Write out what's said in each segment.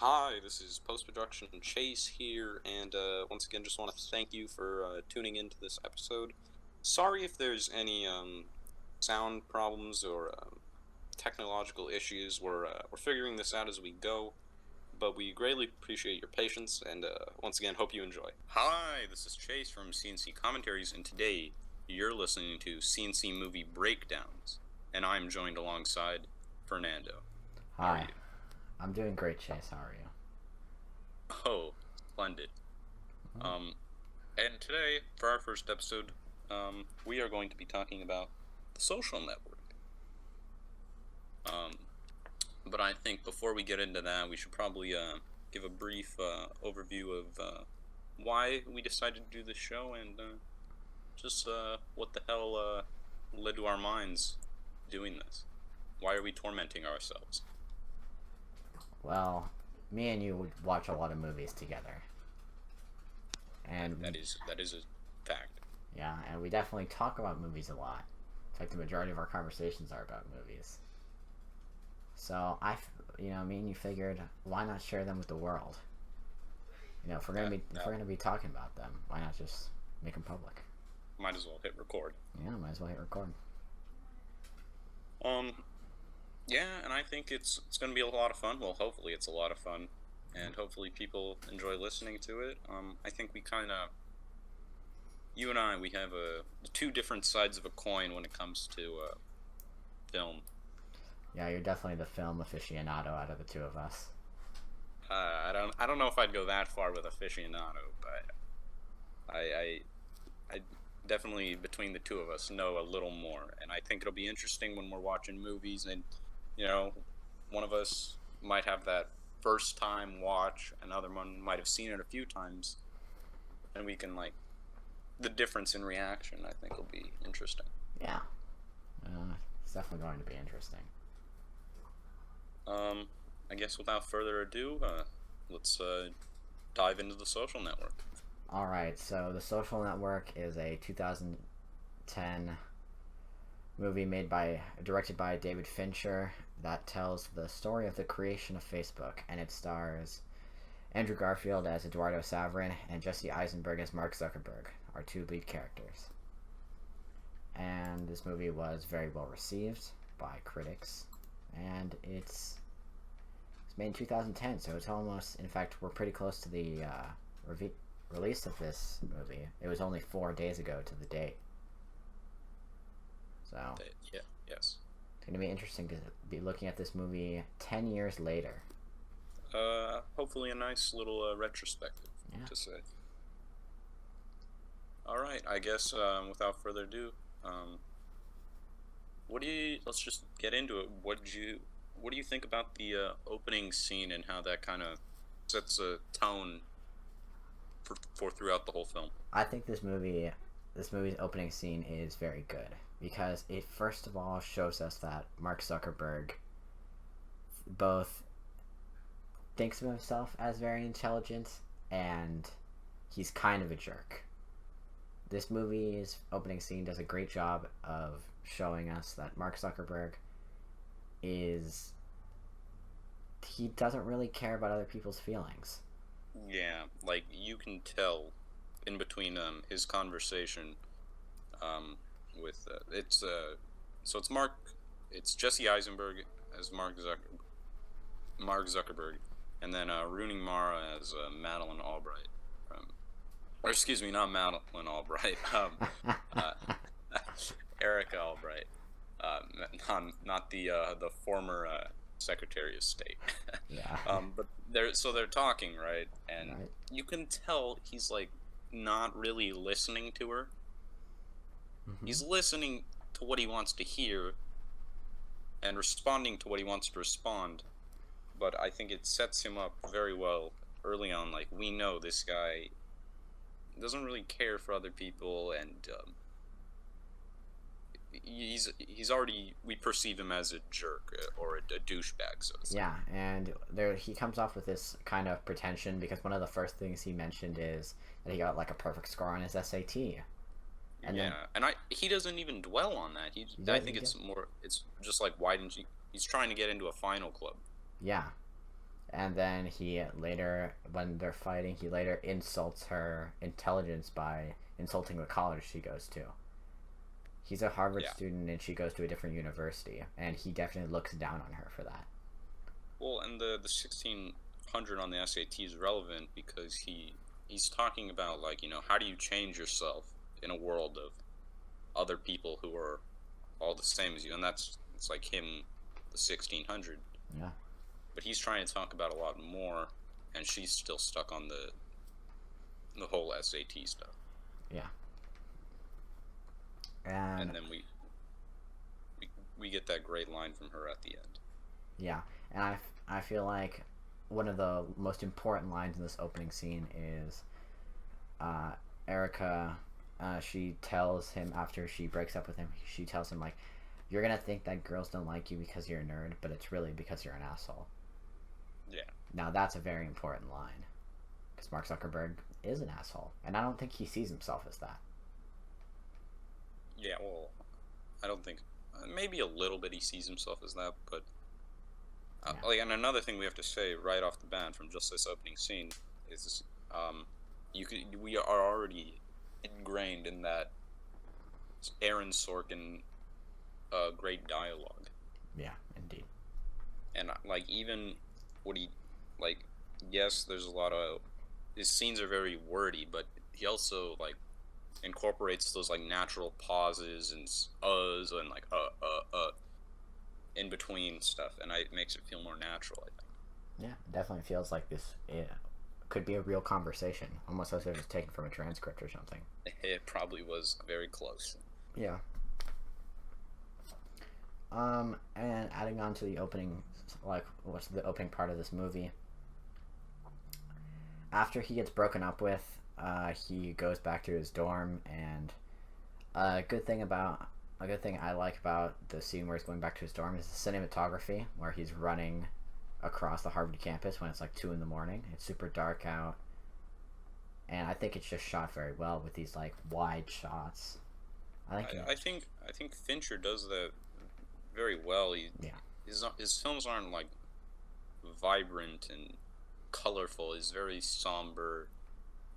Hi, this is post-production Chase here, and once again, just want to thank you for tuning into this episode. Sorry if there's any sound problems or technological issues. We're figuring this out as we go, but we greatly appreciate your patience, and once again, hope you enjoy. Hi, this is Chase from C&C Commentaries, and today you're listening to C&C Movie Breakdowns, and I'm joined alongside Fernando. How are Hi, you? I'm doing great, Chase. How are you? Oh, splendid. Um, and today, for our first episode, we are going to be talking about the social network. Um, but I think before we get into that, we should probably give a brief overview of why we decided to do this show and just what the hell led to our minds doing this. Why are we tormenting ourselves? Well, me and you would watch a lot of movies together, and That is a fact. yeah, and we definitely talk about movies a lot. It's like the majority of our conversations are about movies. So me and you figured, why not share them with the world? If we're gonna be talking about them, why not just make them public? Might as well hit record. Yeah, might as well hit record. Um, Yeah, and I think it's going to be a lot of fun. Well, hopefully it's a lot of fun, and hopefully people enjoy listening to it. I think we kind of, you and I, we have two different sides of a coin when it comes to film. Yeah, you're definitely the film aficionado out of the two of us. I don't know if I'd go that far with aficionado, but I definitely between the two of us know a little more, and I think it'll be interesting when we're watching movies and you know, one of us might have that first time watch, another one might have seen it a few times, and we can like the difference in reaction. I think will be interesting. Yeah, it's definitely going to be interesting. I guess without further ado, let's dive into the social network. All right, so The Social Network is a 2010 movie directed by David Fincher that tells the story of the creation of Facebook, and it stars Andrew Garfield as Eduardo Saverin and Jesse Eisenberg as Mark Zuckerberg, our two lead characters. And this movie was very well received by critics, and it's made in 2010, so it's almost, in fact, we're pretty close to the release of this movie. It was only 4 days ago to the date. So Yeah. Yes. it's going to be interesting to be looking at this movie 10 years later. Hopefully a nice little retrospective to say. All right. I guess without further ado, let's just get into it. What do you think about the opening scene and how that kind of sets a tone for throughout the whole film? I think this movie's opening scene is very good because it first of all shows us that Mark Zuckerberg both thinks of himself as very intelligent and he's kind of a jerk. This movie's opening scene does a great job of showing us that Mark Zuckerberg he doesn't really care about other people's feelings. Yeah, like you can tell in between his conversation with it's Jesse Eisenberg as Mark Zuckerberg, and then Rooney Mara as Madeline Albright. Or excuse me, not Madeline Albright. Uh, Erica Albright. Not the former Secretary of State. Yeah. But they're talking, right, and Right. you can tell he's like not really listening to her. Mm-hmm. He's listening to what he wants to hear and responding to what he wants to respond. But I think it sets him up very well early on. Like we know this guy doesn't really care for other people, and he's already we perceive him as a jerk or a douchebag. So to say. Yeah, and he comes off with this kind of pretension because one of the first things he mentioned is that he got like a perfect score on his SAT. And yeah, and he doesn't even dwell on that. I think it's just like why didn't you? He's trying to get into a final club. Yeah, And then he later, when they're fighting, he later insults her intelligence by insulting the college she goes to. He's a Harvard Yeah. student and she goes to a different university, and he definitely looks down on her for that. Well, and the 1600 on the SAT is relevant because he's talking about, like, how do you change yourself in a world of other people who are all the same as you, and it's like him, the 1600. Yeah. But he's trying to talk about a lot more, and she's still stuck on the whole SAT stuff. Yeah. And And then we get that great line from her at the end. yeah, and I feel like one of the most important lines in this opening scene is uh, Erica. She tells him after she breaks up with him. She tells him like, "You're gonna think that girls don't like you because you're a nerd, but it's really because you're an asshole." Yeah. Now that's a very important line because Mark Zuckerberg is an asshole, and I don't think he sees himself as that. Yeah. Well, I don't think maybe a little bit he sees himself as that, but Yeah. like, and another thing we have to say right off the bat from just this opening scene is, we are already ingrained in that Aaron Sorkin, great dialogue, Yeah, indeed. and like even what he like. Yes, there's a lot of his scenes are very wordy, but he also like incorporates those like natural pauses and uhs and like in between stuff, and it makes it feel more natural, I think. Yeah, it definitely feels like this could be a real conversation, almost as if it was taken from a transcript or something. It probably was very close. Yeah. And adding on to the opening, like, what's the opening part of this movie? After he gets broken up with, he goes back to his dorm, and a good thing I like about the scene where he's going back to his dorm is the cinematography, where he's running across the Harvard campus when it's like 2 in the morning. It's super dark out, and I think it's just shot very well with these like wide shots. I think Fincher does that very well. Yeah. His films aren't like vibrant and colorful. He's very somber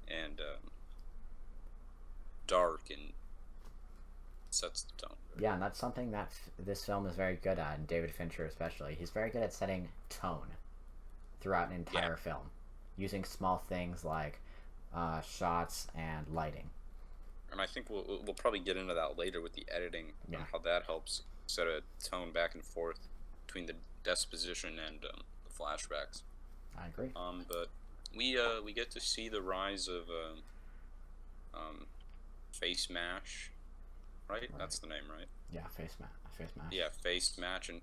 and dark, and sets the tone. Yeah, and that's something that this film is very good at, and David Fincher especially. He's very good at setting tone throughout an entire film, using small things like shots and lighting. And I think we'll probably get into that later with the editing, Yeah. and how that helps set a tone back and forth between the disposition and the flashbacks. I agree. But we get to see the rise of Face Mash, right? That's the name, right? Yeah, face mask. Yeah, Face Match, and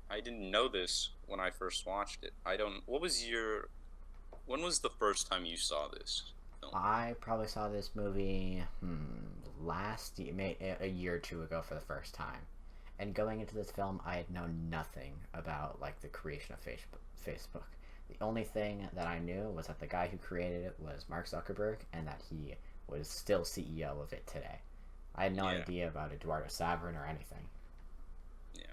I didn't know this when I first watched it. I don't. When was the first time you saw this film? I probably saw this movie last year, a year or two ago for the first time. And going into this film, I had known nothing about like the creation of Facebook. The only thing that I knew was that the guy who created it was Mark Zuckerberg, and that he was still CEO of it today. I had no idea about Eduardo Saverin or anything. Yeah.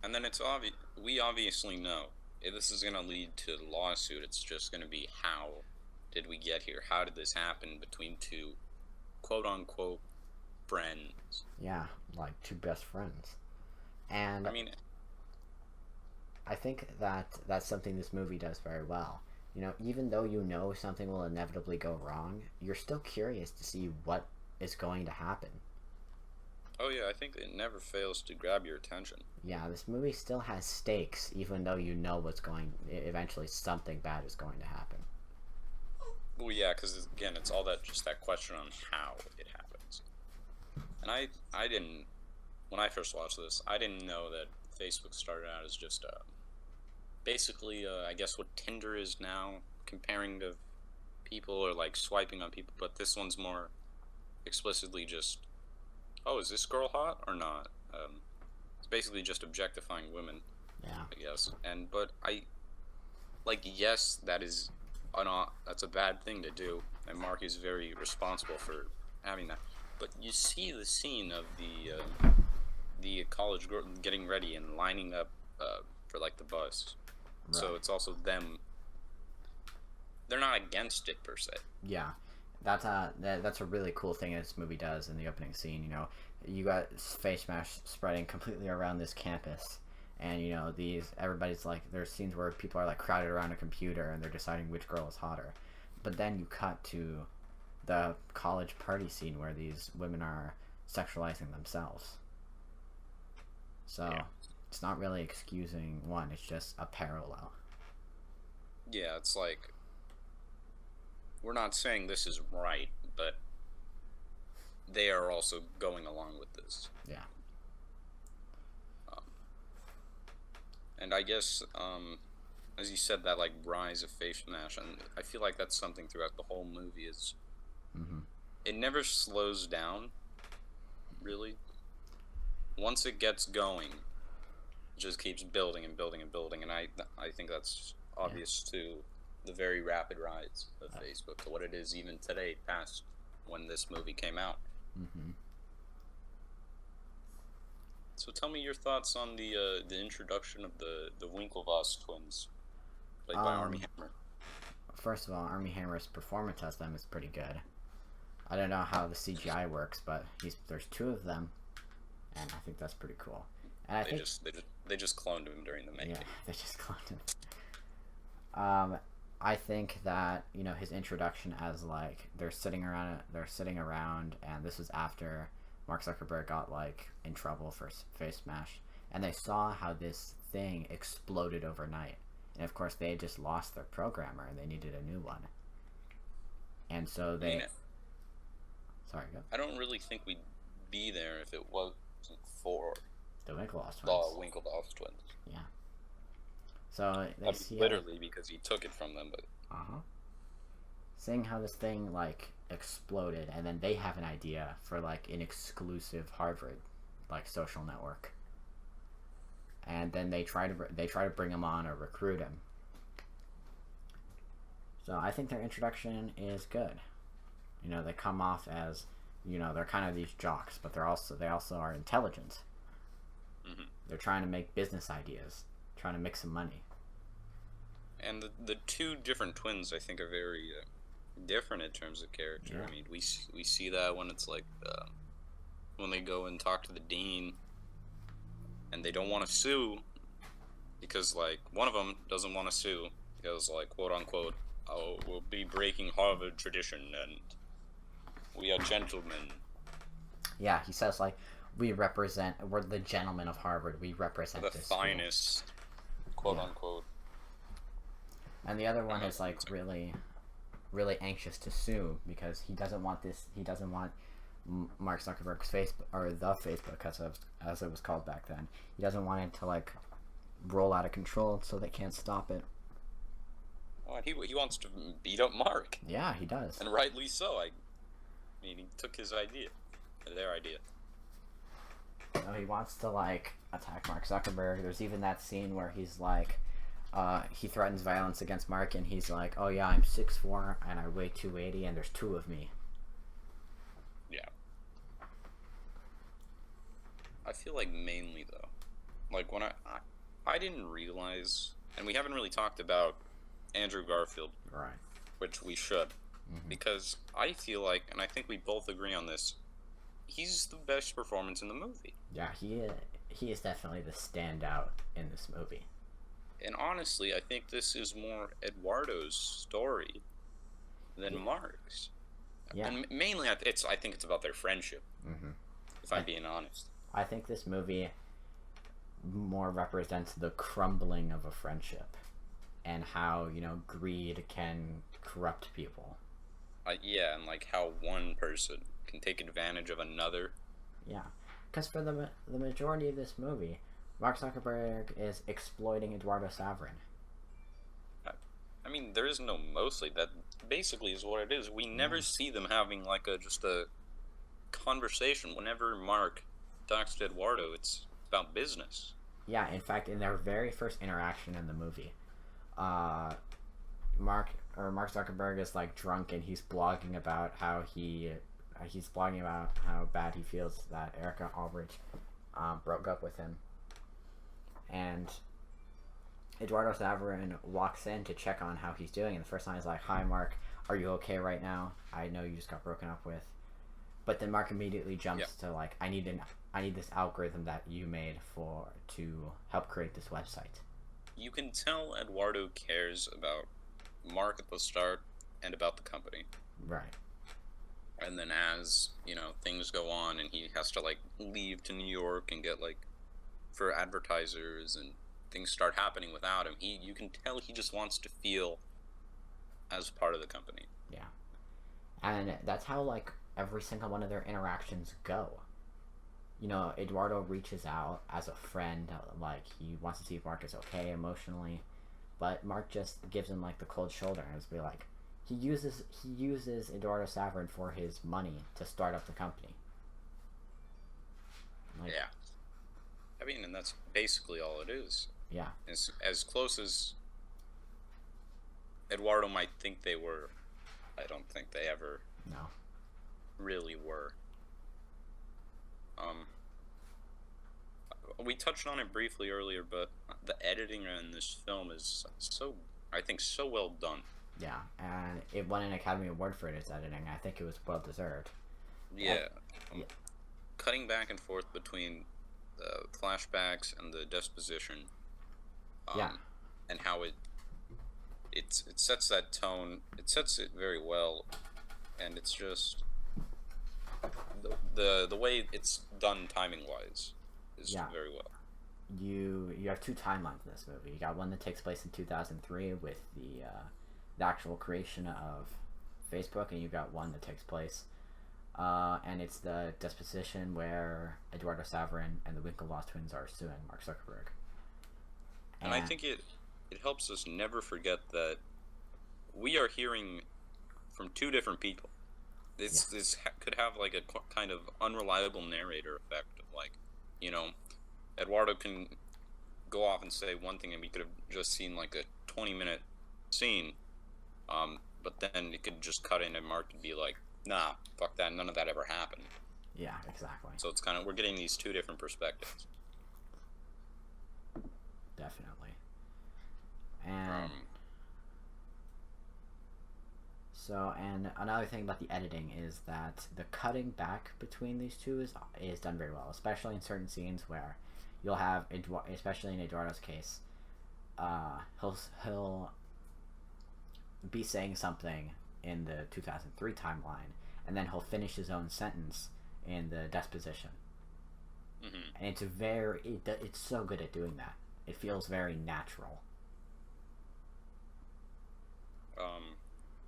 And then it's obvious. We obviously know if this is going to lead to a lawsuit. It's just going to be, how did we get here? How did this happen between two quote unquote friends? Yeah, like two best friends. And I mean, I think that that's something this movie does very well. You know, even though you know something will inevitably go wrong, you're still curious to see what is going to happen. oh yeah, I think it never fails to grab your attention. Yeah, this movie still has stakes, even though you know eventually something bad is going to happen. Well, yeah, because again, it's all just that question on how it happens. And I didn't, when I first watched this, I didn't know that Facebook started out as just basically, I guess what Tinder is now, comparing to people or like swiping on people. But this one's more explicitly just, oh, is this girl hot or not? It's basically just objectifying women, Yeah. I guess. But yes, that's a bad thing to do, and Mark is very responsible for having that. But you see the scene of the college girl getting ready and lining up for like the bus, So Right. it's also them. They're not against it per se. Yeah, that's a really cool thing this movie does in the opening scene. You know, you got face mash spreading completely around this campus, and you know everybody's like there's scenes where people are like crowded around a computer and they're deciding which girl is hotter, but then you cut to the college party scene where these women are sexualizing themselves. So Yeah. it's not really excusing one; it's just a parallel. Yeah, it's like we're not saying this is right, but they are also going along with this. Yeah. Um, and I guess, as you said, that like rise of face mash, and I feel like that's something throughout the whole movie. Is Mm-hmm. it never slows down, really. Once it gets going, it just keeps building and building and building, and I think that's Yeah. obvious to the very rapid rise of Facebook to what it is even today, past when this movie came out. Mm-hmm. So tell me your thoughts on the introduction of the Winklevoss twins, played by Armie Hammer. First of all, Armie Hammer's performance as them is pretty good. I don't know how the CGI works, but there's two of them, and I think that's pretty cool. And They just cloned him during the making. Yeah, they just cloned him. I think that you know his introduction as like they're sitting around, and this was after Mark Zuckerberg got like in trouble for face smash, and they saw how this thing exploded overnight, and of course they had just lost their programmer and they needed a new one, and so they. I mean, Sorry, go. I don't really think we'd be there if it wasn't for The Winklevoss the twins. Winklevoss twins. Yeah. So they see literally because he took it from them, but seeing how this thing like exploded, and then they have an idea for like an exclusive Harvard like social network, and then they try to bring him on or recruit him. So I think their introduction is good. You know, they come off as they're kind of these jocks, but they also are intelligent. Mm-hmm. They're trying to make business ideas, trying to make some money. And the two different twins, I think, are very different in terms of character. Yeah. I mean, we see that when it's like when they go and talk to the dean, and they don't want to sue because like one of them doesn't want to sue because like quote unquote, oh, we'll be breaking Harvard tradition and we are gentlemen. Yeah, he says like we're the gentlemen of Harvard. We represent The this finest, quote unquote. And the other one is like really, really anxious to sue because he doesn't want Mark Zuckerberg's Facebook, or the Facebook as it was called back then. He doesn't want it to like roll out of control, so they can't stop it. Oh, and he wants to beat up Mark. Yeah, he does. And rightly so. I mean, he took his idea, their idea. So he wants to like attack Mark Zuckerberg. There's even that scene where he's like, he threatens violence against Mark, and he's like, "Oh yeah, I'm 6'4" and I weigh 280, and there's two of me." Yeah. I feel like mainly though, like when I didn't realize, and we haven't really talked about Andrew Garfield, Right. which we should, Mm-hmm. because I feel like, and I think we both agree on this, he's the best performance in the movie. Yeah, he is definitely the standout in this movie. And honestly, I think this is more Eduardo's story than Mark's. Yeah. And mainly, I think it's about their friendship. Mm-hmm. If I'm being honest. I think this movie more represents the crumbling of a friendship, and how greed can corrupt people. Yeah, and like how one person can take advantage of another. Yeah, because for the majority of this movie, Mark Zuckerberg is exploiting Eduardo Saverin. I mean, there is no mostly. That basically is what it is. We never see them having like just a conversation. Whenever Mark talks to Eduardo, it's about business. Yeah, in fact, in their very first interaction in the movie, Mark Zuckerberg is like drunk and he's blogging about how how bad he feels that Erica Aldrich broke up with him. And Eduardo Saverin walks in to check on how he's doing, and the first line is like, "Hi, Mark. Are you okay right now? I know you just got broken up with." But then Mark immediately jumps to like, I need this algorithm that you made to help create this website. You can tell Eduardo cares about Mark at the start and about the company. Right. And then as, things go on and he has to, like, leave to New York and get, like, for advertisers and things start happening without him, you can tell he just wants to feel as part of the company. Yeah. And that's how, like, every single one of their interactions go. Eduardo reaches out as a friend, like, he wants to see if Mark is okay emotionally, but Mark just gives him, like, the cold shoulder and be like, he uses Eduardo Saverin for his money to start up the company. Like, yeah. I mean, and that's basically all it is. Yeah. As close as Eduardo might think they were, I don't think they ever really were. We touched on it briefly earlier, but the editing in this film is I think so well done. Yeah, and it won an Academy Award for its editing. I think it was well deserved. Yeah. Cutting back and forth between the flashbacks and the disposition. And how it sets that tone. It sets it very well, and it's just the way it's done timing wise is very well. You have two timelines in this movie. You got one that takes place in 2003 with the actual creation of Facebook, and you got one that takes place, and it's the disposition where Eduardo Saverin and the Winklevoss twins are suing Mark Zuckerberg. And I think it helps us never forget that we are hearing from two different people. This could have like a kind of unreliable narrator effect of, like, Eduardo can go off and say one thing and we could have just seen like a 20-minute scene, but then it could just cut in and Mark could be like, nah, fuck that, none of that ever happened. Yeah, exactly. So it's kind of, we're getting these two different perspectives. Definitely. And and another thing about the editing is that the cutting back between these two is done very well, especially in certain scenes where you'll have, especially in Eduardo's case, he'll be saying something in the 2003 timeline, and then he'll finish his own sentence in the disposition. And it's so good at doing that. It feels very natural.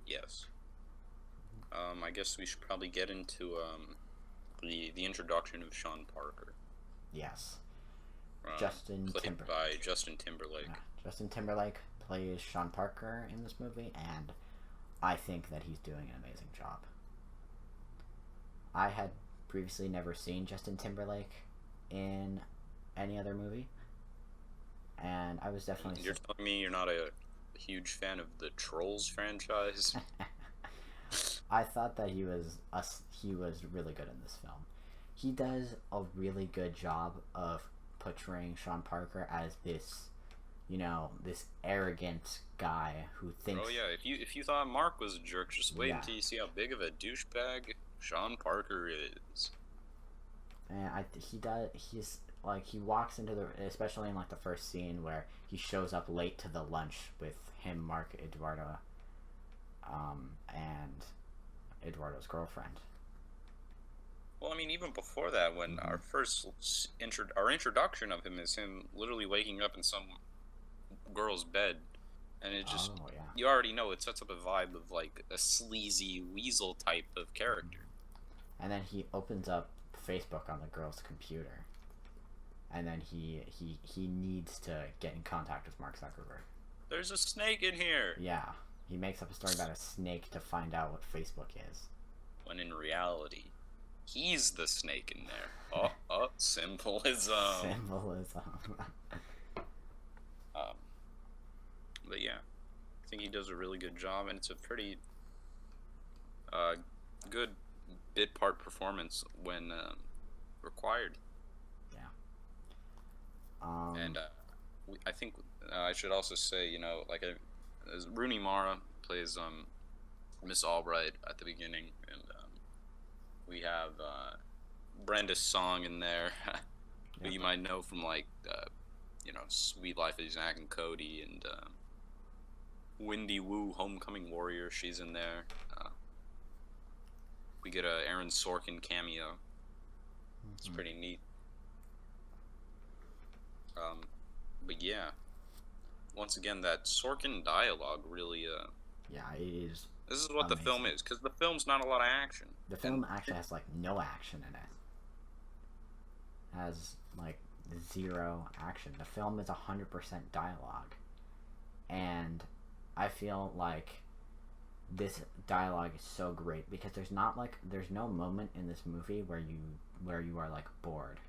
Yes. I guess we should probably get into the introduction of Sean Parker. Yes. Played by Justin Timberlake. Yeah. Justin Timberlake plays Sean Parker in this movie, and I think that he's doing an amazing job. I had previously never seen Justin Timberlake in any other movie, and I was definitely... You're telling me you're not a huge fan of the Trolls franchise? I thought that he was really good in this film. He does a really good job of portraying Sean Parker as this, this arrogant guy who thinks... Oh yeah, if you thought Mark was a jerk, just wait until you see how big of a douchebag Sean Parker is. And he's like, he walks into especially in like the first scene where he shows up late to the lunch with him, Mark, Eduardo, and Eduardo's girlfriend. Well, I mean, even before that, when our first introduction of him is him literally waking up in some girl's bed, and it just you already know it sets up a vibe of like a sleazy weasel type of character. And then he opens up Facebook on the girl's computer, and then he needs to get in contact with Mark Zuckerberg. There's a snake in here. Yeah, he makes up a story about a snake to find out what Facebook is. When in reality, he's the snake in there. Symbolism. Symbolism. But yeah, I think he does a really good job, and it's a pretty good bit part performance when required. Yeah. And I think I should also say, like as Rooney Mara plays Miss Albright at the beginning, and we have Brenda Song in there, who Yep. you might know from like Sweet Life of Zack and Cody, and Wendy Wu, Homecoming Warrior. She's in there. We get a Aaron Sorkin cameo. It's Hmm. pretty neat. Um, but yeah, once again, that Sorkin dialogue really. Yeah, it is This is what the film amazing. is, because the film's not a lot of action, The and film actually has like no action in it. Has like zero action. The film is 100% dialogue, and I feel like this dialogue is so great because there's no moment in this movie where you are like bored.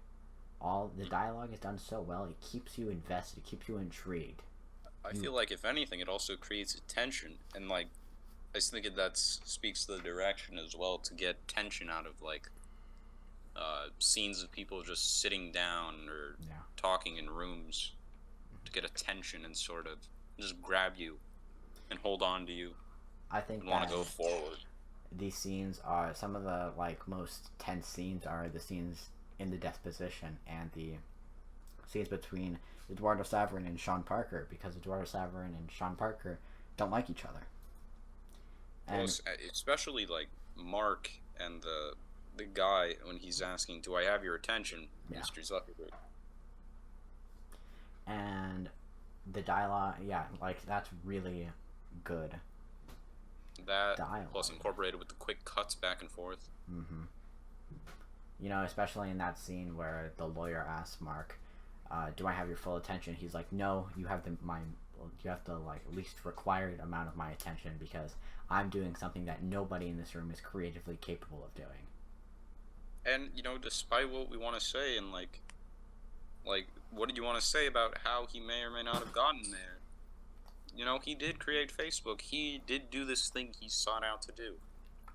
All the dialogue is done so well, it keeps you invested, it keeps you intrigued. I You feel like if anything, it also creates tension, and like I just think that speaks to the direction as well, to get tension out of like scenes of people just sitting down or Yeah. talking in rooms, to get attention and sort of just grab you and hold on to you I think and want that to go forward. these scenes are some of the like most tense scenes are the scenes in the deposition and the scenes between Eduardo Saverin and Sean Parker because Eduardo Saverin and Sean Parker don't like each other. Well, And especially like Mark and the guy when he's asking, "Do I have your attention, yeah. Mr. Zuckerberg?" And the dialogue, yeah, like that's really good That plus dialogue. incorporated with the quick cuts back and forth. Hmm. You know, especially in that scene where the lawyer asks Mark, "Do I have your full attention?" He's like, "No, you have you have the like least required amount of my attention because I'm doing something that nobody in this room is creatively capable of doing." And despite what we want to say, and like what did you want to say about how he may or may not have gotten there? He did create Facebook. He did do this thing he sought out to do.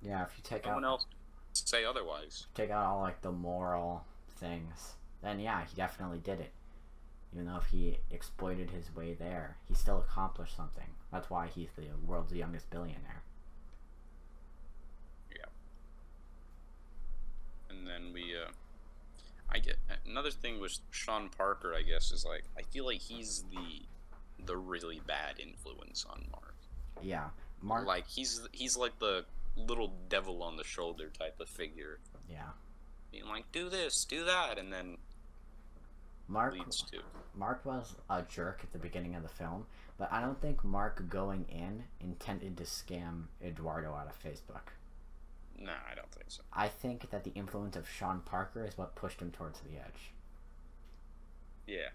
Yeah, if you No one else say otherwise. take out all like the moral things, then yeah, he definitely did it. Even though if he exploited his way there, he still accomplished something. That's why he's the world's youngest billionaire. Yeah. And then I get another thing with Sean Parker. I guess is like I feel like he's the really bad influence on Mark. Yeah, Mark. Like he's like the little devil on the shoulder type of figure, Yeah, being like, do this, do that, and then Mark. leads to. Mark was a jerk at the beginning of the film, but I don't think Mark going in intended to scam Eduardo out of Facebook. Nah, I don't think so. I think that the influence of Sean Parker is what pushed him towards the edge. Yeah.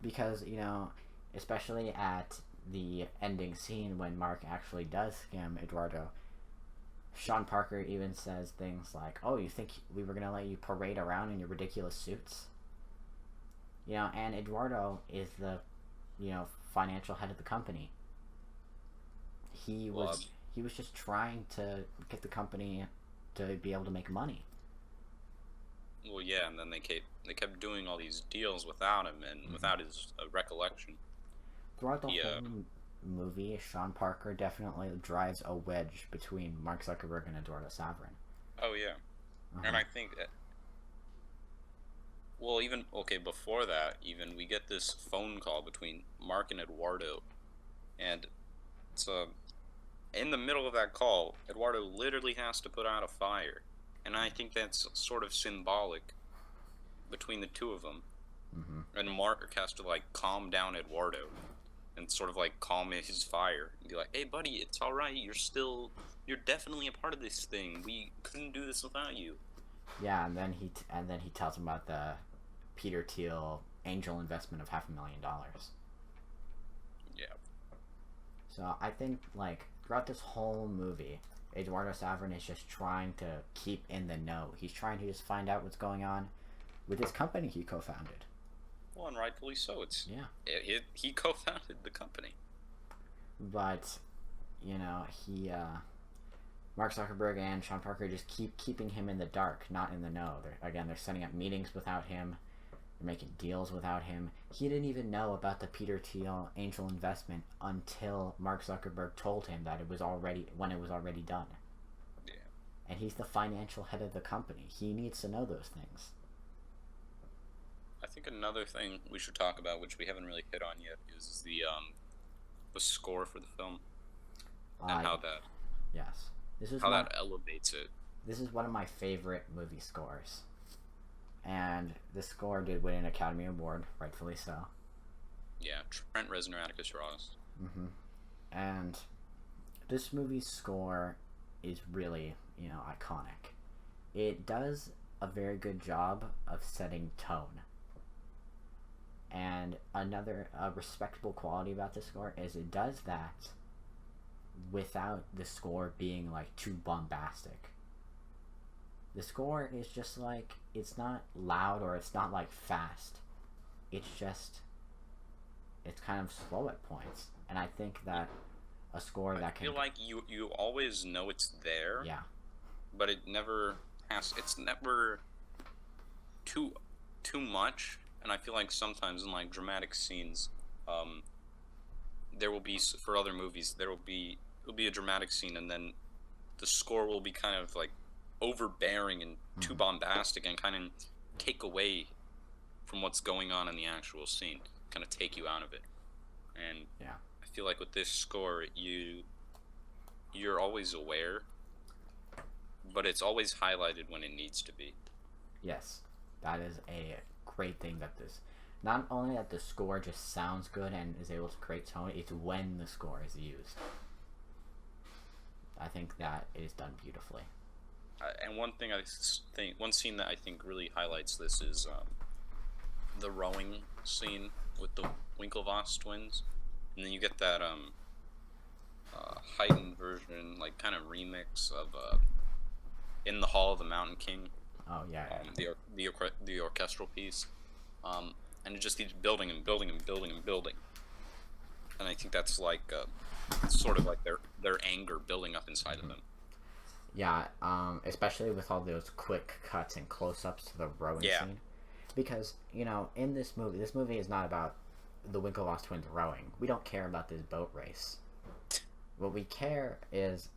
Because, you know, especially at the ending scene when Mark actually does scam Eduardo, Sean Parker even says things like, "Oh, you think we were going to let you parade around in your ridiculous suits?" You know, and Eduardo is the, you know, financial head of the company. He Well, was he was just trying to get the company to be able to make money. well, yeah, and then they kept doing all these deals without him and Mm-hmm. without his recollection. Throughout the whole Yeah. movie, Sean Parker definitely drives a wedge between Mark Zuckerberg and Eduardo Saverin. Oh yeah, and Uh-huh. I think that, well, even okay before that, even we get this phone call between Mark and Eduardo, and so in the middle of that call, Eduardo literally has to put out a fire, and I think that's sort of symbolic between the two of them. Mm-hmm. And Mark has to like calm down Eduardo and sort of like calm his fire and be like, "Hey, buddy, it's all right. You're definitely a part of this thing. We couldn't do this without you." Yeah, and then he tells him about the Peter Thiel angel investment of $500,000. Yeah. So I think like throughout this whole movie, Eduardo Saverin is just trying to keep in the know. He's trying to just find out what's going on with his company he co-founded. Well, and rightfully so. Yeah, He co-founded the company. but you know Mark Zuckerberg and Sean Parker just keep keeping him in the dark, not in the know. They're setting up meetings without him. They're making deals without him. He didn't even know about the Peter Thiel angel investment until Mark Zuckerberg told him that it was already done. Yeah. And he's the financial head of the company. He needs to know those things. I think another thing we should talk about, which we haven't really hit on yet, is the score for the film and yes, that elevates it. This is one of my favorite movie scores, and this score did win an Academy Award, rightfully so. Yeah, Trent Reznor, Atticus Ross. Mm-hmm. And this movie's score is really, iconic. It does a very good job of setting tone. And another respectable quality about this score is it does that without the score being like too bombastic. The score is just like, it's not loud or it's not like fast. It's kind of slow at points. And I think that a score that can... I feel like you always know it's there. Yeah. But it's never too much. And I feel like sometimes in like dramatic scenes, there will be, for other movies, it'll be a dramatic scene, and then the score will be kind of like overbearing and too bombastic, and kind of take away from what's going on in the actual scene, kind of take you out of it. And yeah, I feel like with this score, you're always aware, but it's always highlighted when it needs to be. Yes, that is a great thing that this, not only that the score just sounds good and is able to create tone, it's when the score is used. I think that it is done beautifully. And one scene that I think really highlights this is the rowing scene with the Winklevoss twins, and then you get that heightened version, like kind of remix of In the Hall of the Mountain King. Oh yeah. The orchestral piece, and it just keeps building and building and building and building. And I think that's like sort of like their anger building up inside of them. Yeah, especially with all those quick cuts and close-ups to the rowing scene. Because, in this movie is not about the Winklevoss twins rowing. We don't care about this boat race. What we care is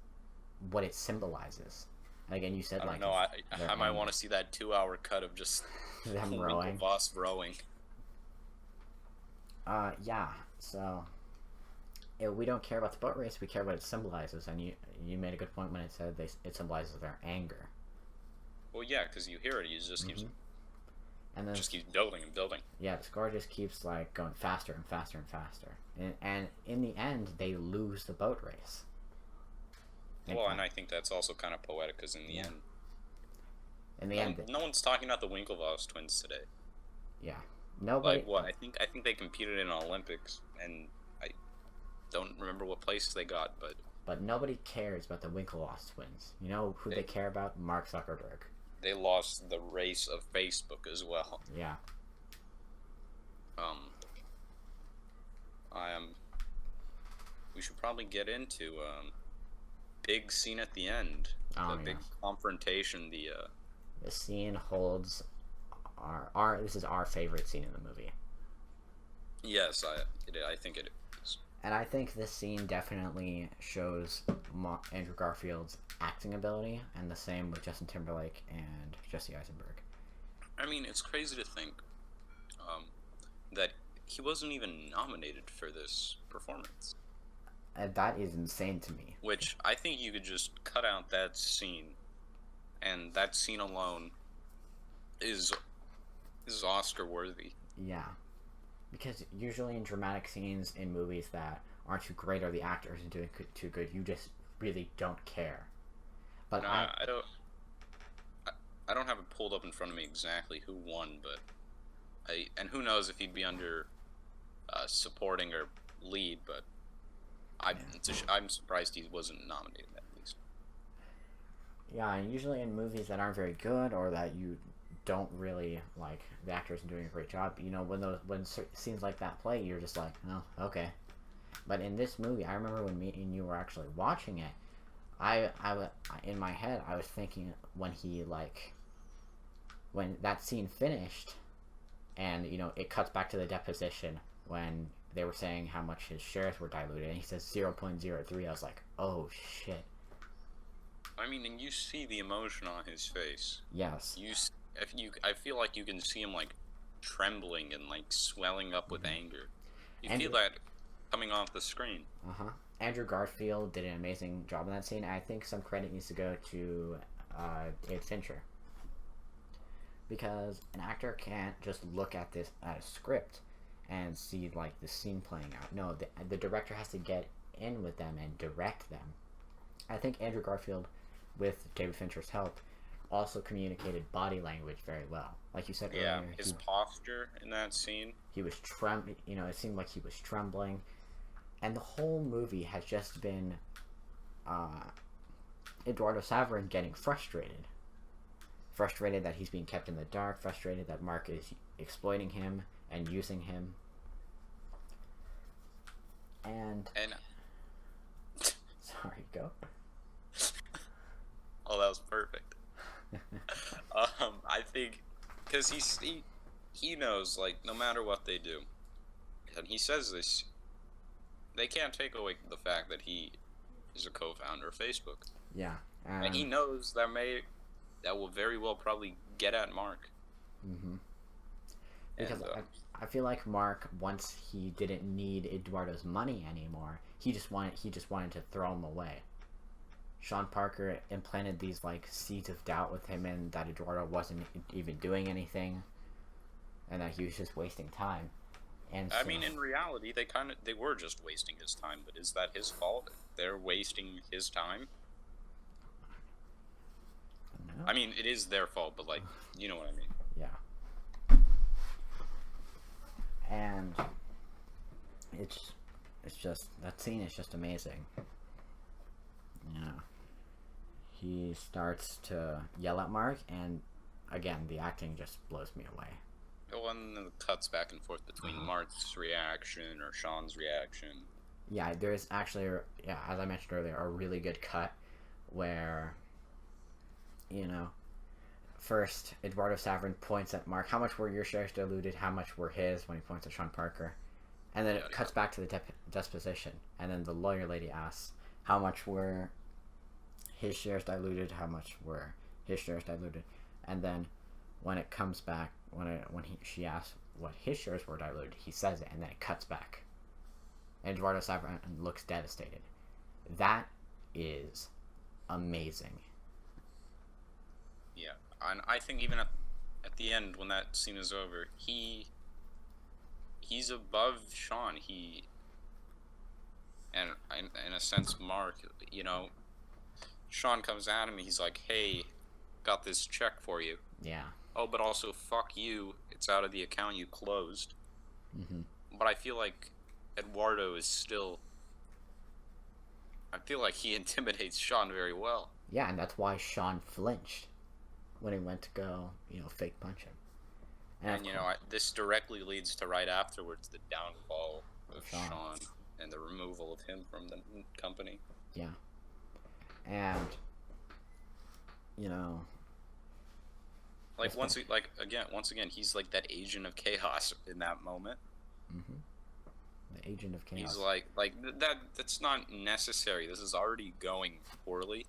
what it symbolizes. Again, you said I don't know. I might want to see that 2-hour cut of just them rowing. Winklevoss rowing. Yeah. So we don't care about the boat race. We care what it symbolizes. And you made a good point when it said it symbolizes their anger. Well, yeah, because you hear it, it just keeps. And then just keeps building and building. Yeah, the score just keeps like going faster and faster and faster. And in the end, they lose the boat race. Well, and I think that's also kind of poetic, because in the end, no one's talking about the Winklevoss twins today. Yeah, nobody. Like what? I think they competed in Olympics, and I don't remember what place they got, but nobody cares about the Winklevoss twins. You know who they care about? Mark Zuckerberg. They lost the race of Facebook as well. Yeah. We should probably get into big scene at the end. The big confrontation. The scene holds our this is our favorite scene in the movie. Yes, I think it is. And I think this scene definitely shows Andrew Garfield's acting ability, and the same with Justin Timberlake and Jesse Eisenberg. I mean, it's crazy to think that he wasn't even nominated for this performance. And that is insane to me. Which I think you could just cut out that scene, and that scene alone is Oscar worthy. Yeah. Because usually in dramatic scenes in movies that aren't too great or the actor isn't doing too good, you just really don't care. But no, I don't have it pulled up in front of me exactly who won, but and who knows if he'd be under supporting or lead, but I'm surprised he wasn't nominated at least. Yeah, and usually in movies that aren't very good or that you don't really like the actors doing a great job, when scenes like that play, you're just like, oh, okay. But in this movie, I remember when me and you were actually watching it, I in my head I was thinking when that scene finished, And it cuts back to the deposition when they were saying how much his shares were diluted, and he says 0.03. I was like, oh shit. I mean, and you see the emotion on his face. Yes. I feel like you can see him like trembling and like swelling up with anger. You feel that coming off the screen. Andrew Garfield did an amazing job in that scene. I think some credit needs to go to David Fincher, because an actor can't just look at a script and see like the scene playing out. No, the director has to get in with them and direct them. I think Andrew Garfield, with David Fincher's help, also communicated body language very well. Like you said earlier, his posture in that scene. He was trembling. It seemed like he was trembling, and the whole movie has just been Eduardo Saverin getting frustrated that he's being kept in the dark, frustrated that Mark is exploiting him and using him. And sorry, go. Oh, that was perfect. I think because he knows, like, no matter what they do, and he says this, they can't take away the fact that he is a co-founder of Facebook. Yeah, and he knows that will very well probably get at Mark. Because I feel like Mark, once he didn't need Eduardo's money anymore, he just wanted to throw him away. Sean Parker implanted these like seeds of doubt with him, and that Eduardo wasn't even doing anything, and that he was just wasting time. And I mean, in reality, they were just wasting his time. But is that his fault? They're wasting his time. No. I mean, it is their fault, but like, you know what I mean. Yeah. And it's just, that scene is just amazing. Yeah. He starts to yell at Mark, and again, the acting just blows me away. And then it cuts back and forth between Mark's reaction or Sean's reaction. Yeah, there's actually, as I mentioned earlier, a really good cut where, first Eduardo Saverin points at Mark, how much were your shares diluted, how much were his, when he points at Sean Parker. And then it cuts back to the deposition, and then the lawyer lady asks, how much were his shares diluted, how much were his shares diluted. And then when it comes back, she asks what his shares were diluted, he says it, and then it cuts back. And Eduardo Saverin looks devastated. That is amazing. Yeah, and I think even at the end, when that scene is over, he's above Sean. And in a sense, Mark, Sean comes at him, he's like, hey, got this check for you. Yeah. Oh, but also, fuck you, it's out of the account you closed. But I feel like Eduardo is still... I feel like he intimidates Sean very well. Yeah, and that's why Sean flinched when he went to go, fake punch him. And this directly leads to right afterwards the downfall of Sean and the removal of him from the company. Yeah. And, like once again, he's like that agent of chaos in that moment. The agent of chaos. He's like that's not necessary. This is already going poorly.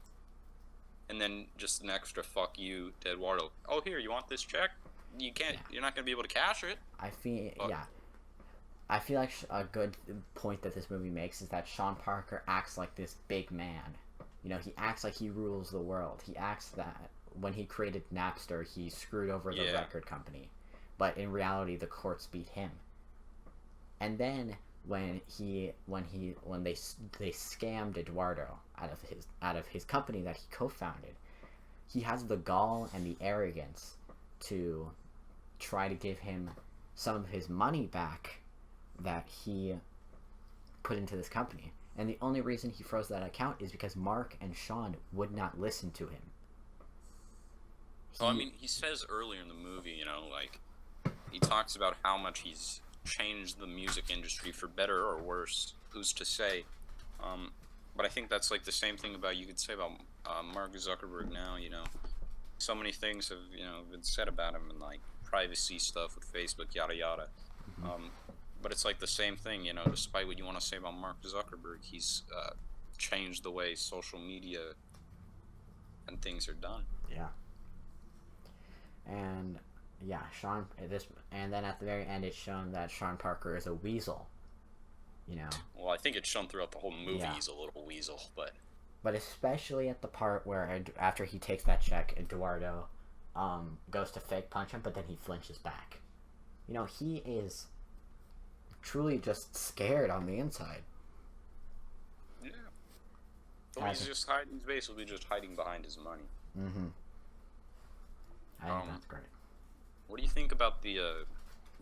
And then just an extra fuck you to Eduardo. Oh, here, you want this check? You can't. Yeah. You're not gonna be able to cash it. I feel like a good point that this movie makes is that Sean Parker acts like this big man. He acts like he rules the world. He acts that when he created Napster, he screwed over the record company, but in reality, the courts beat him. And then when they scammed Eduardo out of his company that he co-founded, he has the gall and the arrogance to try to give him some of his money back that he put into this company. And the only reason he froze that account is because Mark and Sean would not listen to him. He says earlier in the movie, he talks about how much he's changed the music industry for better or worse. Who's to say? But I think that's like the same thing you could say about Mark Zuckerberg now. So many things have been said about him, and like privacy stuff with Facebook, yada yada. Mm-hmm. But it's like the same thing, you know. Despite what you want to say about Mark Zuckerberg, he's changed the way social media and things are done. Yeah. And yeah, and then at the very end, it's shown that Sean Parker is a weasel. You know. Well, I think it's shown throughout the whole movie. Yeah. He's a little weasel, but especially at the part where after he takes that check, Eduardo goes to fake punch him, but then he flinches back. You know, he is truly just scared on the inside. Yeah. Well, he's just hiding. He's basically just hiding behind his money. Mm-hmm. I think that's great. What do you think about the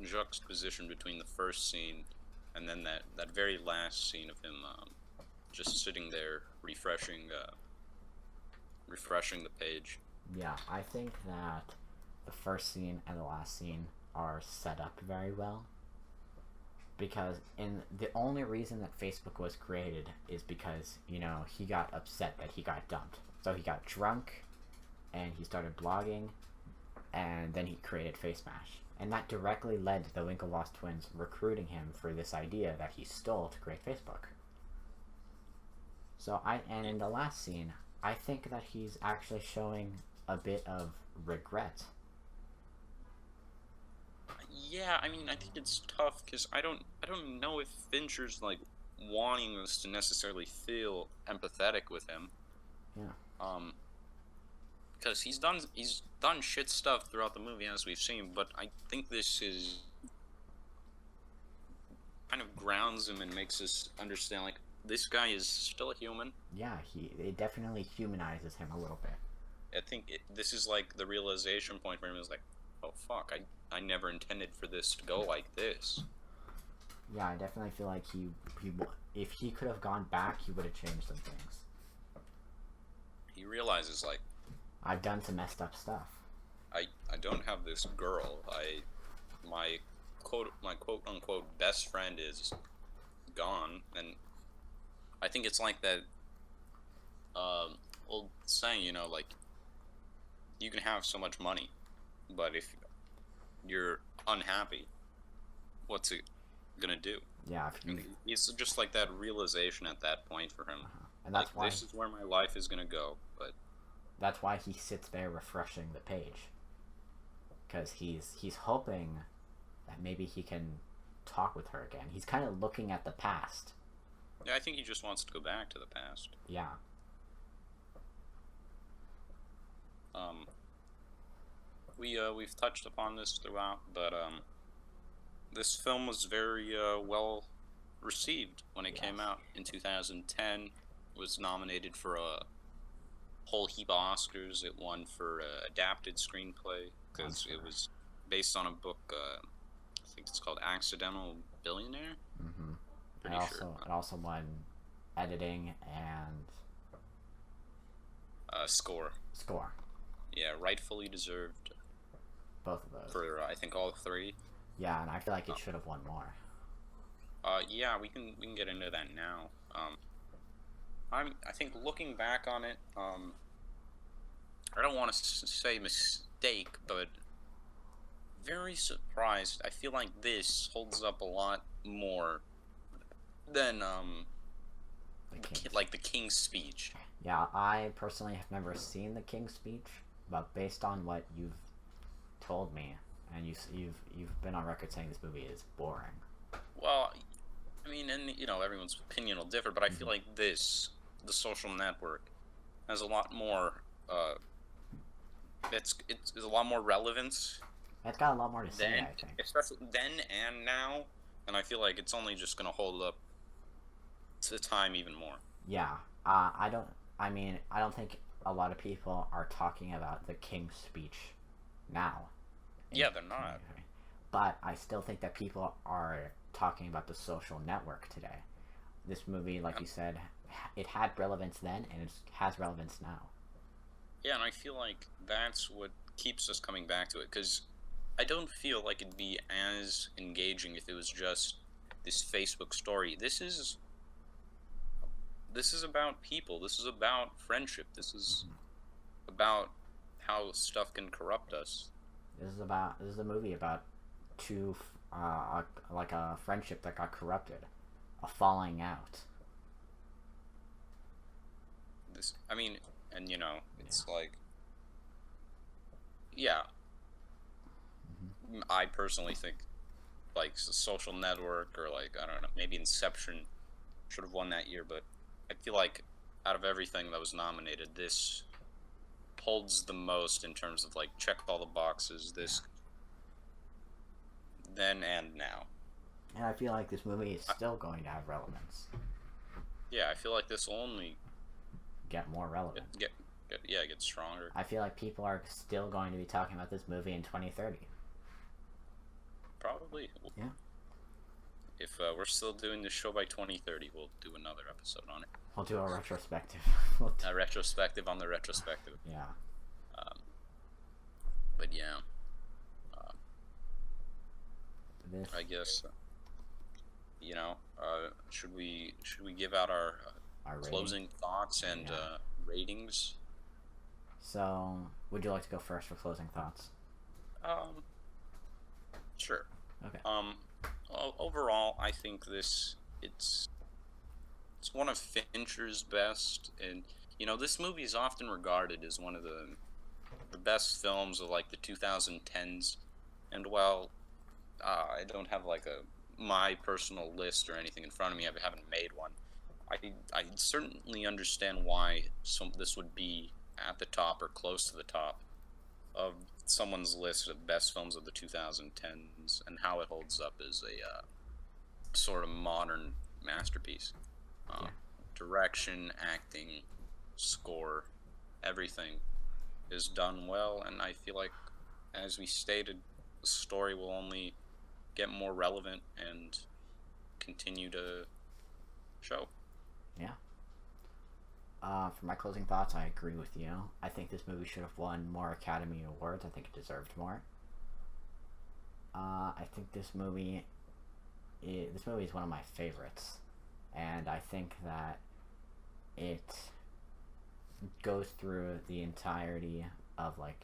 juxtaposition between the first scene and then that very last scene of him just sitting there refreshing the page? Yeah, I think that the first scene and the last scene are set up very well. Because the only reason that Facebook was created is because, you know, he got upset that he got dumped. So he got drunk and he started blogging, and then he created FaceMash. And that directly led to the Winklevoss twins recruiting him for this idea that he stole to create Facebook. So and in the last scene, I think that he's actually showing a bit of regret. Yeah, I mean, I think it's tough because I don't know if Fincher's like wanting us to necessarily feel empathetic with him. Yeah. Because he's done shit stuff throughout the movie, as we've seen, but I think this is kind of grounds him and makes us understand, like, this guy is still a human. Yeah, it definitely humanizes him a little bit. I think this is like the realization point for him is like, oh fuck, I never intended for this to go like this. Yeah, I definitely feel like he if he could have gone back, he would have changed some things. He realizes, like, I've done some messed up stuff. I don't have this girl. My quote unquote best friend is gone, and I think it's like that old saying, you know, like, you can have so much money, but if you're unhappy, what's it gonna do? Yeah, it's just like that realization at that point for him. And that's like, why this is where my life is gonna go. But that's why he sits there refreshing the page, because he's hoping that maybe he can talk with her again. He's kind of looking at the past. Yeah, I think he just wants to go back to the past. Yeah. We've touched upon this throughout, but this film was very well received when it came out in 2010. Was nominated for a whole heap of Oscars. It won for adapted screenplay because it was based on a book. I think it's called Accidental Billionaire. Mm-hmm. Pretty sure. It also won editing and score. Score. Yeah, rightfully deserved. Both of those. For I think all three. Yeah, and I feel like it should have won more. Yeah, we can get into that now. I think looking back on it, I don't want to say mistake, but very surprised. I feel like this holds up a lot more than like the King's Speech. Yeah, I personally have never seen the King's Speech, but based on what you've told me, and you've been on record saying this movie is boring. Well, I mean, and you know, everyone's opinion will differ, but I feel like The Social Network, has a lot more. It's a lot more relevance. It's got a lot more to say, I think. Especially then and now, and I feel like it's only just gonna hold up to time even more. Yeah, I don't think a lot of people are talking about the King's Speech now. Yeah, they're not. But I still think that people are talking about The Social Network today. This movie, like you said, it had relevance then, and it has relevance now. Yeah, and I feel like that's what keeps us coming back to it, because I don't feel like it'd be as engaging if it was just this Facebook story. This is about people. This is about friendship. This is about how stuff can corrupt us. This is a movie about two, like a friendship that got corrupted, a falling out. I mean, and it's Yeah. like, yeah, I personally think like Social Network or like I don't know, maybe Inception should have won that year, but I feel like out of everything that was nominated, this holds the most in terms of like check all the boxes. Yeah. This then and now. And I feel like this movie is I, still going to have relevance. yeah, I feel like this will only Get more relevant. get stronger. I feel like people are still going to be talking about this movie in 2030. Probably. Yeah. If we're still doing this show by 2030, we'll do another episode on it. We'll do a retrospective. A retrospective on the retrospective. Yeah. Um, but yeah, This. I guess should we give out our Our rating. closing thoughts and Yeah. ratings? So, would you like to go first for closing thoughts? Sure. Okay. Overall, I think it's one of Fincher's best, and this movie is often regarded as one of the best films of like the 2010s. And while I don't have like my personal list or anything in front of me, I haven't made one. I certainly understand why this would be at the top or close to the top of someone's list of best films of the 2010s, and how it holds up as a sort of modern masterpiece. Yeah. Direction, acting, score, everything is done well, and I feel like, as we stated, the story will only get more relevant and continue to show. Yeah. For my closing thoughts, I agree with you. I think this movie should have won more Academy Awards. I think it deserved more. I think this movie is one of my favorites, and I think that it goes through the entirety of like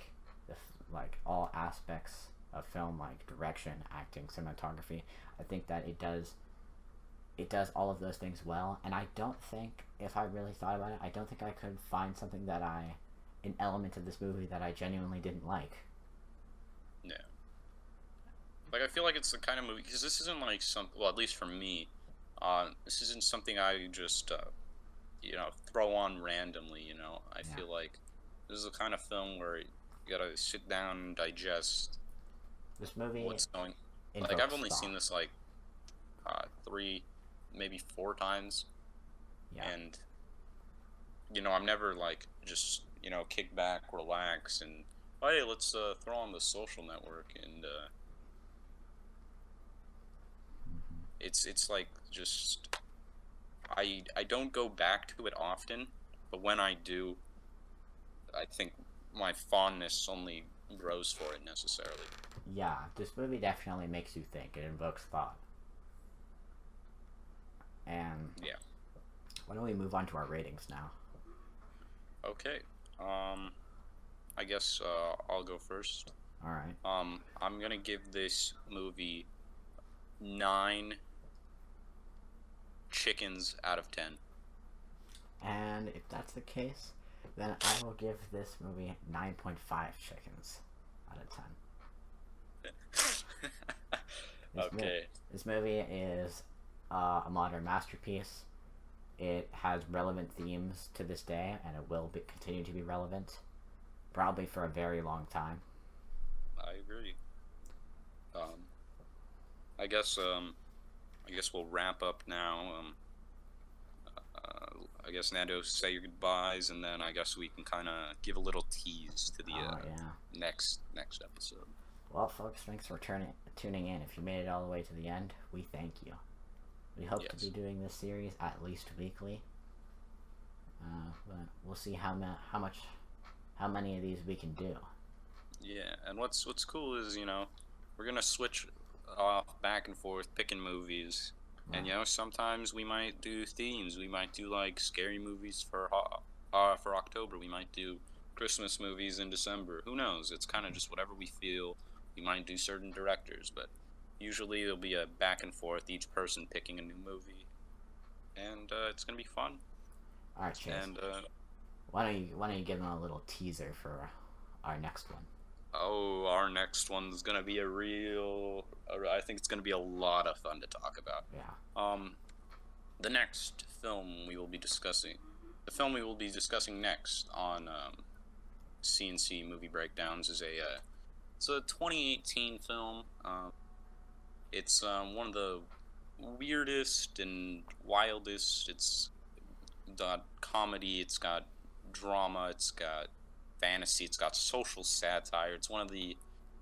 all aspects of film, like direction, acting, cinematography. I think that it does all of those things well, and I don't think, if I really thought about it, I don't think I could find something an element of this movie that I genuinely didn't like. Yeah. Like, I feel like it's the kind of movie, because this isn't like well, at least for me, this isn't something I just, throw on randomly, I Yeah. feel like this is the kind of film where you gotta sit down and digest This movie what's going. Like, invokes I've only thought. seen this like 3, maybe 4 times, Yeah. and I'm never like just kick back, relax, and hey, let's throw on the Social Network, and Mm-hmm. it's like just I don't go back to it often, but when I do, I think my fondness only grows for it necessarily. Yeah, this movie definitely makes you think. It invokes thought. And Yeah. why don't we move on to our ratings now? Okay. I guess I'll go first. All right. I'm gonna give this movie 9 chickens out of 10. And if that's the case, then I will give this movie 9.5 chickens out of 10. Okay. This movie is a modern masterpiece. It has relevant themes to this day, and it will continue to be relevant, probably for a very long time. I agree. I guess we'll wrap up now. I guess Nando, say your goodbyes, and then I guess we can kind of give a little tease to the Yeah. next episode. Well, folks, thanks for tuning in. If you made it all the way to the end, we thank you. We hope to Yes. be doing this series at least weekly. But we'll see how many of these we can do. Yeah, and what's cool is we're gonna switch off back and forth picking movies, and sometimes we might do themes. We might do like scary movies for October. We might do Christmas movies in December. Who knows? It's kind of just whatever we feel. We might do certain directors, but usually it'll be a back and forth, each person picking a new movie, and it's gonna be fun. All right, Chase. And why don't you give them a little teaser for our next one? oh, our next one's gonna be I think it's gonna be a lot of fun to talk about. Yeah. The next film we will be discussing, next on C&C Movie Breakdowns is it's a 2018 film. It's one of the weirdest and wildest. It's got comedy, it's got drama, it's got fantasy, it's got social satire. It's one of the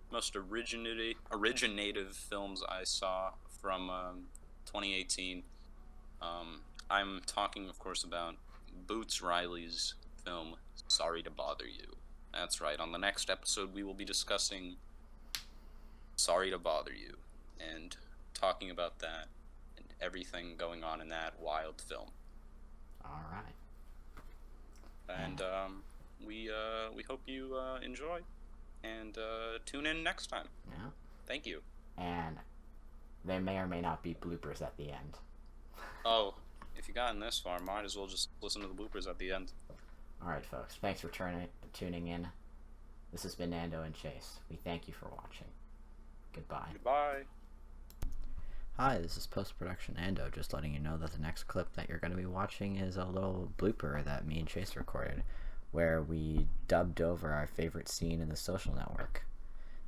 most originative films I saw from 2018. I'm talking, of course, about Boots Riley's film, Sorry to Bother You. That's right, on the next episode we will be discussing Sorry to Bother You, and talking about that and everything going on in that wild film. All right. And we hope you enjoy, and tune in next time. Yeah. Thank you. And there may or may not be bloopers at the end. Oh, if you gotten this far, might as well just listen to the bloopers at the end. All right, folks. Thanks for tuning in. This has been Nando and Chase. We thank you for watching. Goodbye. Goodbye. Hi, this is post-production Ando, just letting you know that the next clip that you're going to be watching is a little blooper that me and Chase recorded, where we dubbed over our favorite scene in The Social Network.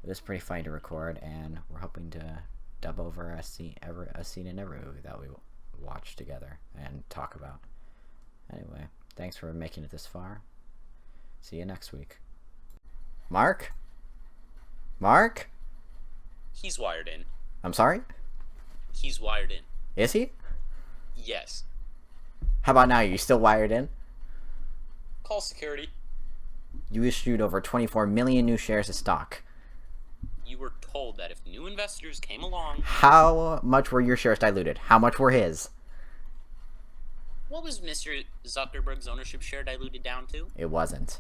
It was pretty funny to record, and we're hoping to dub over a scene in every movie that we watch together and talk about. Anyway, thanks for making it this far. See you next week. Mark? Mark? He's wired in. I'm sorry? He's wired in. Is he? Yes. How about now? Are you still wired in? Call security. You issued over 24 million new shares of stock. You were told that if new investors came along... How much were your shares diluted? How much were his? What was Mr. Zuckerberg's ownership share diluted down to? It wasn't.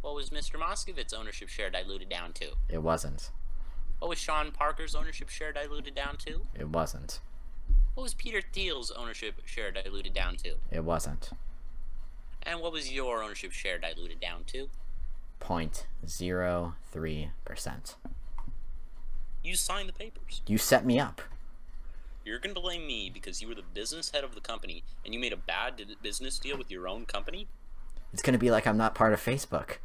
What was Mr. Moscovitz's ownership share diluted down to? It wasn't. What was Sean Parker's ownership share diluted down to? It wasn't. What was Peter Thiel's ownership share diluted down to? It wasn't. And what was your ownership share diluted down to? 0.03%. You signed the papers. You set me up. You're going to blame me because you were the business head of the company and you made a bad business deal with your own company? It's going to be like I'm not part of Facebook.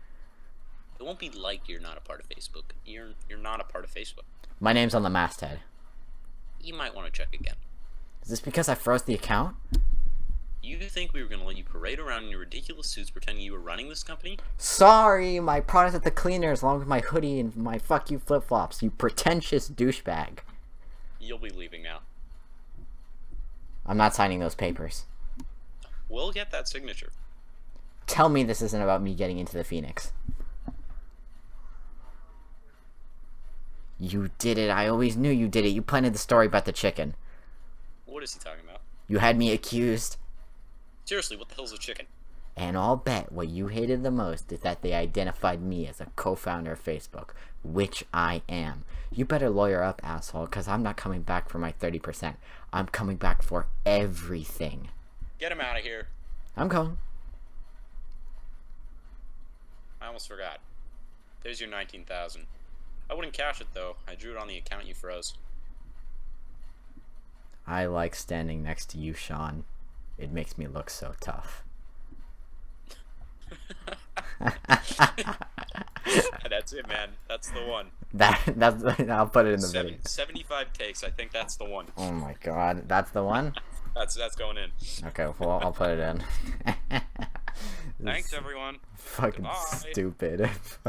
It won't be like you're not a part of Facebook. You're not a part of Facebook. My name's on the masthead. You might want to check again. Is this because I froze the account? You think we were going to let you parade around in your ridiculous suits pretending you were running this company? Sorry, my product at the cleaners along with my hoodie and my fuck you flip-flops, you pretentious douchebag. You'll be leaving now. I'm not signing those papers. We'll get that signature. Tell me this isn't about me getting into the Phoenix. You did it. I always knew you did it. You planted the story about the chicken. What is he talking about? You had me accused. Seriously, what the hell's a chicken? And I'll bet what you hated the most is that they identified me as a co-founder of Facebook, which I am. You better lawyer up, asshole, because I'm not coming back for my 30%. I'm coming back for everything. Get him out of here. I'm going. I almost forgot. There's your 19,000. I wouldn't cash it though. I drew it on the account you froze. I like standing next to you, Sean. It makes me look so tough. That's it, man. That's the one. That's I'll put it in the video. 75 takes. I think that's the one. Oh my god, that's the one? That's going in. Okay, well, I'll put it in. Thanks, everyone. Fucking Goodbye. stupid.